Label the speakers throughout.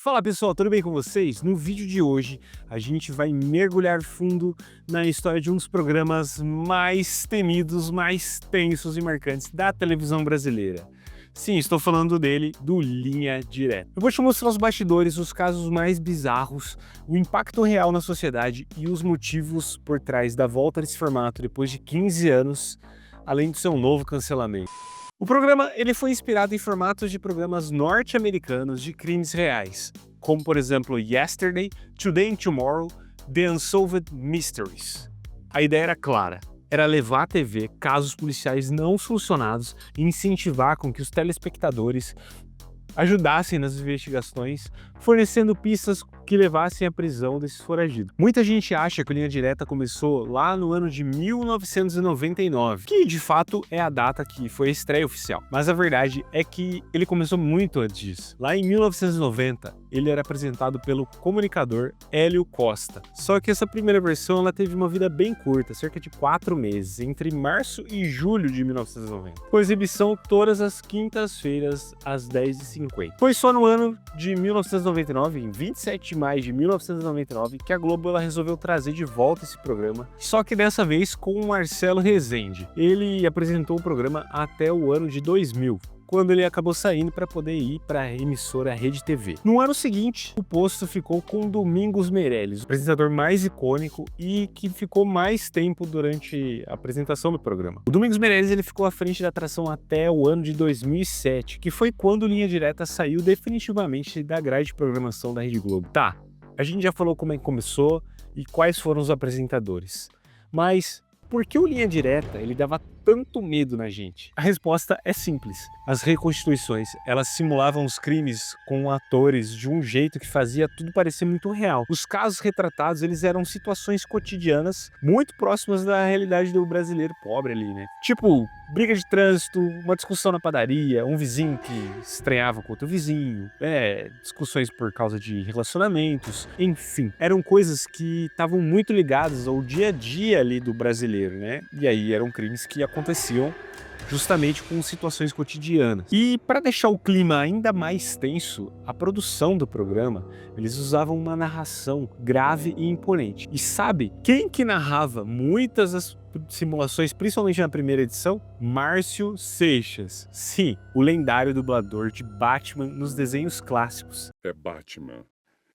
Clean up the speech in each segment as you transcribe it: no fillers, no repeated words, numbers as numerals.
Speaker 1: Fala pessoal, tudo bem com vocês? No vídeo de hoje a gente vai mergulhar fundo na história de um dos programas mais temidos, mais tensos e marcantes da televisão brasileira. Sim, estou falando dele, do Linha Direta. Eu vou te mostrar os bastidores, os casos mais bizarros, o impacto real na sociedade e os motivos por trás da volta desse formato depois de 15 anos, além do seu novo cancelamento. O programa ele foi inspirado em formatos de programas norte-americanos de crimes reais, como por exemplo Yesterday, Today and Tomorrow, The Unsolved Mysteries. A ideia era clara, era levar à TV casos policiais não solucionados e incentivar com que os telespectadores ajudassem nas investigações, fornecendo pistas que levassem à prisão desses foragidos. Muita gente acha que o Linha Direta começou lá no ano de 1999, que de fato é a data que foi a estreia oficial. Mas a verdade é que ele começou muito antes disso. Lá em 1990, ele era apresentado pelo comunicador Hélio Costa. Só que essa primeira versão ela teve uma vida bem curta, cerca de 4 meses, entre março e julho de 1990. Com exibição todas as quintas-feiras às 10h50. Foi só no ano de 1999, em 27 de maio de 1999, que a Globo ela resolveu trazer de volta esse programa, só que dessa vez com o Marcelo Rezende. Ele apresentou o programa até o ano de 2000. Quando ele acabou saindo para poder ir para a emissora Rede TV. No ano seguinte, o posto ficou com Domingos Meirelles, o apresentador mais icônico e que ficou mais tempo durante a apresentação do programa. O Domingos Meirelles ele ficou à frente da atração até o ano de 2007, que foi quando Linha Direta saiu definitivamente da grade de programação da Rede Globo. Tá, a gente já falou como é que começou e quais foram os apresentadores, mas por que o Linha Direta ele dava tanto medo na gente? A resposta é simples. As reconstituições, elas simulavam os crimes com atores de um jeito que fazia tudo parecer muito real. Os casos retratados, eles eram situações cotidianas muito próximas da realidade do brasileiro pobre ali, né? Tipo, briga de trânsito, uma discussão na padaria, um vizinho que estranhava com outro vizinho, discussões por causa de relacionamentos, enfim. Eram coisas que estavam muito ligadas ao dia a dia ali do brasileiro, né? E aí eram crimes que aconteciam justamente com situações cotidianas. E para deixar o clima ainda mais tenso, a produção do programa, eles usavam uma narração grave e imponente. E sabe quem que narrava muitas das simulações, principalmente na primeira edição? Márcio Seixas. Sim, o lendário dublador de Batman nos desenhos clássicos.
Speaker 2: É Batman.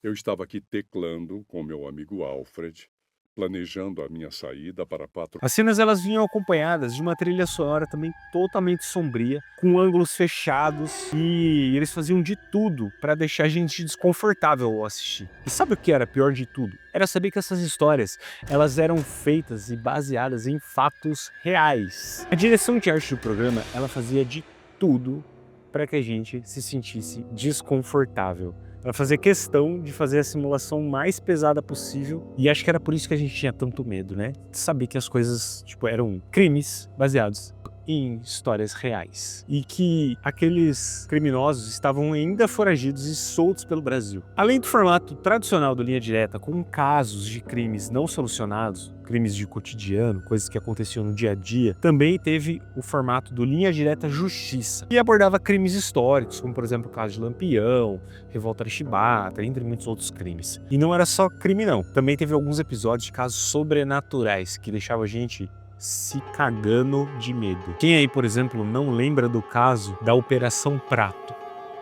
Speaker 2: Eu estava aqui teclando com meu amigo Alfred, planejando a minha saída para a patrulha.
Speaker 1: As cenas elas vinham acompanhadas de uma trilha sonora também totalmente sombria, com ângulos fechados, e eles faziam de tudo para deixar a gente desconfortável ao assistir. E sabe o que era pior de tudo? Era saber que essas histórias elas eram feitas e baseadas em fatos reais. A direção de arte do programa ela fazia de tudo para que a gente se sentisse desconfortável. Ela fazia questão de fazer a simulação mais pesada possível, e acho que era por isso que a gente tinha tanto medo, né? De saber que as coisas, eram crimes baseados em histórias reais e que aqueles criminosos estavam ainda foragidos e soltos pelo Brasil. Além do formato tradicional do Linha Direta, com casos de crimes não solucionados, crimes de cotidiano, coisas que aconteciam no dia a dia, também teve o formato do Linha Direta Justiça, que abordava crimes históricos, como por exemplo o caso de Lampião, Revolta de Chibata, entre muitos outros crimes. E não era só crime não, também teve alguns episódios de casos sobrenaturais que deixavam a gente se cagando de medo. Quem aí, por exemplo, não lembra do caso da Operação Prato?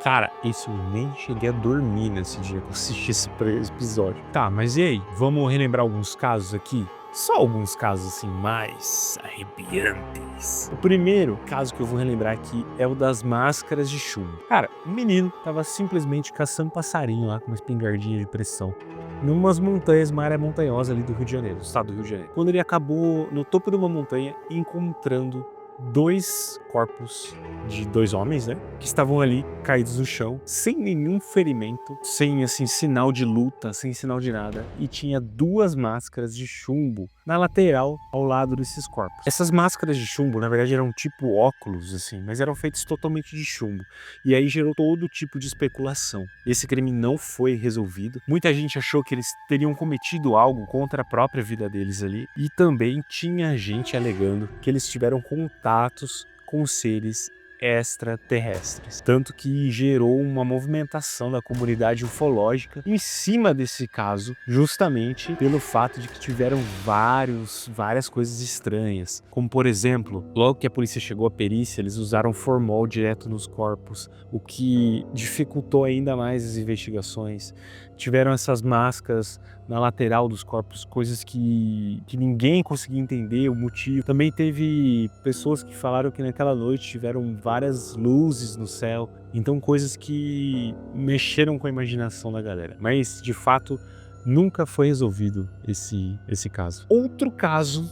Speaker 1: Cara, esse eu nem cheguei a dormir nesse dia que eu assisti esse episódio. Tá, mas e aí? Vamos relembrar alguns casos aqui? Só alguns casos assim mais arrepiantes. O primeiro caso que eu vou relembrar aqui é o das máscaras de chumbo. Cara, o menino tava simplesmente caçando passarinho lá com uma espingardinha de pressão numas montanhas, uma área montanhosa ali do Rio de Janeiro, do estado do Rio de Janeiro. Quando ele acabou no topo de uma montanha encontrando 2 corpos de 2 homens, né? Que estavam ali caídos no chão, sem nenhum ferimento, sem assim sinal de luta, sem sinal de nada, e tinha 2 máscaras de chumbo na lateral ao lado desses corpos. Essas máscaras de chumbo, na verdade, eram tipo óculos, assim, mas eram feitos totalmente de chumbo. E aí gerou todo tipo de especulação. Esse crime não foi resolvido. Muita gente achou que eles teriam cometido algo contra a própria vida deles ali. E também tinha gente alegando que eles tiveram contatos com seres extraterrestres. Tanto que gerou uma movimentação da comunidade ufológica em cima desse caso, justamente pelo fato de que tiveram várias coisas estranhas. Como, por exemplo, logo que a polícia chegou à perícia, eles usaram formol direto nos corpos, o que dificultou ainda mais as investigações. Tiveram essas máscaras na lateral dos corpos, coisas que ninguém conseguia entender o motivo. Também teve pessoas que falaram que naquela noite tiveram várias luzes no céu, então coisas que mexeram com a imaginação da galera. Mas, de fato, nunca foi resolvido esse caso. Outro caso,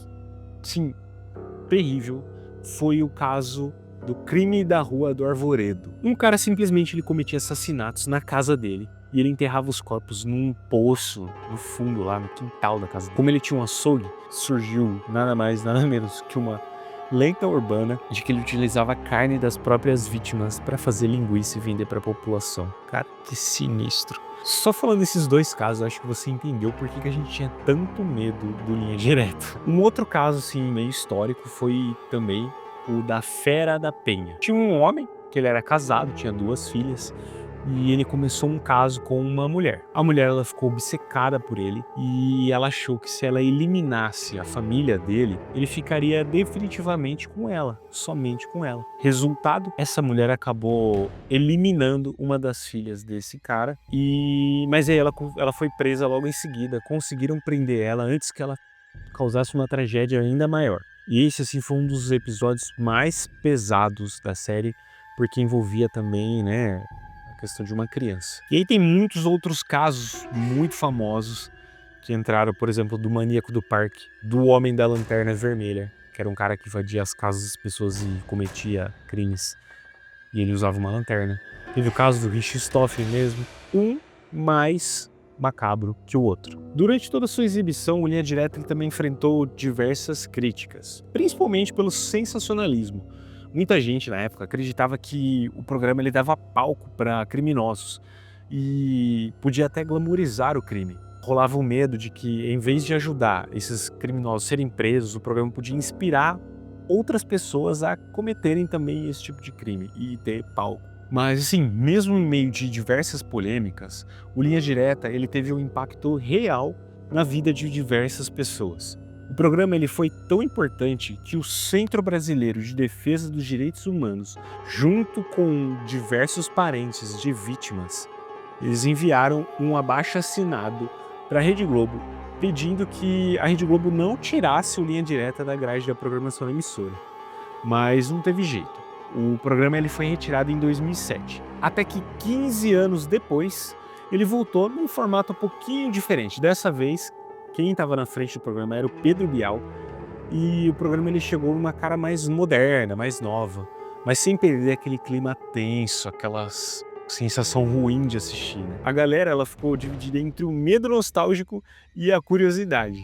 Speaker 1: sim, terrível, foi o caso do crime da Rua do Arvoredo. Um cara simplesmente ele cometia assassinatos na casa dele e ele enterrava os corpos num poço no fundo lá no quintal da casa dele. Como ele tinha um açougue, surgiu nada mais nada menos que uma lenda urbana de que ele utilizava a carne das próprias vítimas para fazer linguiça e vender para a população. Cara, que sinistro. Só falando desses dois casos, acho que você entendeu por que a gente tinha tanto medo do Linha Direta. Um outro caso, assim, meio histórico foi também o da Fera da Penha. Tinha um homem, que ele era casado, tinha 2 filhas, e ele começou um caso com uma mulher. A mulher ela ficou obcecada por ele e ela achou que se ela eliminasse a família dele, ele ficaria definitivamente com ela, somente com ela. Resultado, essa mulher acabou eliminando uma das filhas desse cara, mas aí ela foi presa logo em seguida. Conseguiram prender ela antes que ela causasse uma tragédia ainda maior. E esse assim foi um dos episódios mais pesados da série, porque envolvia também, né, a questão de uma criança. E aí tem muitos outros casos muito famosos que entraram, por exemplo, do maníaco do parque, do homem da lanterna vermelha, que era um cara que invadia as casas das pessoas e cometia crimes. E ele usava uma lanterna. Teve o caso do Richthofen mesmo, um mais macabro que o outro. Durante toda a sua exibição, o Linha Direta ele também enfrentou diversas críticas, principalmente pelo sensacionalismo. Muita gente na época acreditava que o programa ele dava palco para criminosos e podia até glamourizar o crime. Rolava o medo de que, em vez de ajudar esses criminosos a serem presos, o programa podia inspirar outras pessoas a cometerem também esse tipo de crime e ter palco. Mas assim, mesmo em meio de diversas polêmicas, o Linha Direta ele teve um impacto real na vida de diversas pessoas. O programa ele foi tão importante que o Centro Brasileiro de Defesa dos Direitos Humanos, junto com diversos parentes de vítimas, eles enviaram um abaixo-assinado para a Rede Globo, pedindo que a Rede Globo não tirasse o Linha Direta da grade da programação da emissora. Mas não teve jeito. O programa ele foi retirado em 2007. Até que 15 anos depois, ele voltou num formato um pouquinho diferente. Dessa vez, quem estava na frente do programa era o Pedro Bial. E o programa ele chegou numa cara mais moderna, mais nova. Mas sem perder aquele clima tenso, aquela sensação ruim de assistir, né? A galera ela ficou dividida entre o medo nostálgico e a curiosidade.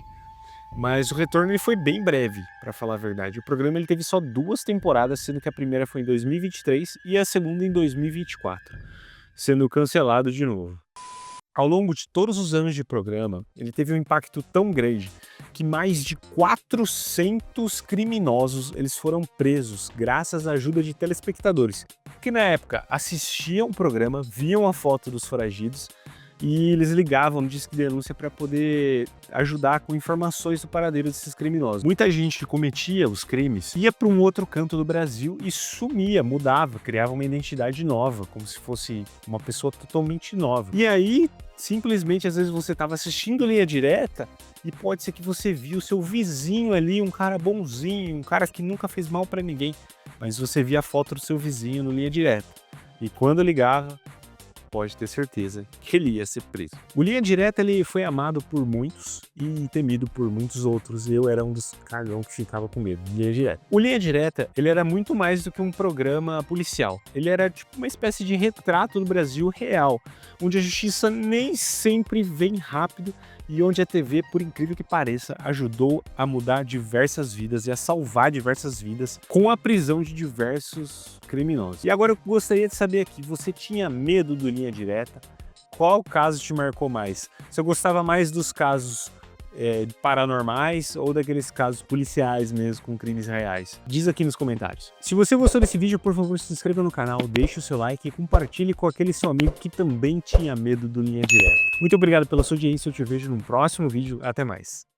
Speaker 1: Mas o retorno ele foi bem breve, para falar a verdade. O programa ele teve só 2 temporadas, sendo que a primeira foi em 2023 e a segunda em 2024, sendo cancelado de novo. Ao longo de todos os anos de programa, ele teve um impacto tão grande que mais de 400 criminosos eles foram presos graças à ajuda de telespectadores, que na época assistiam o programa, viam a foto dos foragidos e eles ligavam no Disque Denúncia para poder ajudar com informações do paradeiro desses criminosos. Muita gente que cometia os crimes ia para um outro canto do Brasil e sumia, mudava, criava uma identidade nova, como se fosse uma pessoa totalmente nova. E aí, simplesmente, às vezes você estava assistindo Linha Direta e pode ser que você viu o seu vizinho ali, um cara bonzinho, um cara que nunca fez mal para ninguém, mas você via a foto do seu vizinho no Linha Direta. E quando ligava, pode ter certeza que ele ia ser preso. O Linha Direta ele foi amado por muitos e temido por muitos outros. Eu era um dos cagão que ficava com medo de Linha Direta. O Linha Direta ele era muito mais do que um programa policial. Ele era tipo uma espécie de retrato do Brasil real, onde a justiça nem sempre vem rápido e onde a TV, por incrível que pareça, ajudou a mudar diversas vidas e a salvar diversas vidas com a prisão de diversos criminosos. E agora eu gostaria de saber aqui, você tinha medo do Linha Direta? Qual caso te marcou mais? Você gostava mais dos casos paranormais ou daqueles casos policiais mesmo, com crimes reais? Diz aqui nos comentários. Se você gostou desse vídeo, por favor, se inscreva no canal, deixe o seu like e compartilhe com aquele seu amigo que também tinha medo do Linha Direta. Muito obrigado pela sua audiência, eu te vejo no próximo vídeo, até mais.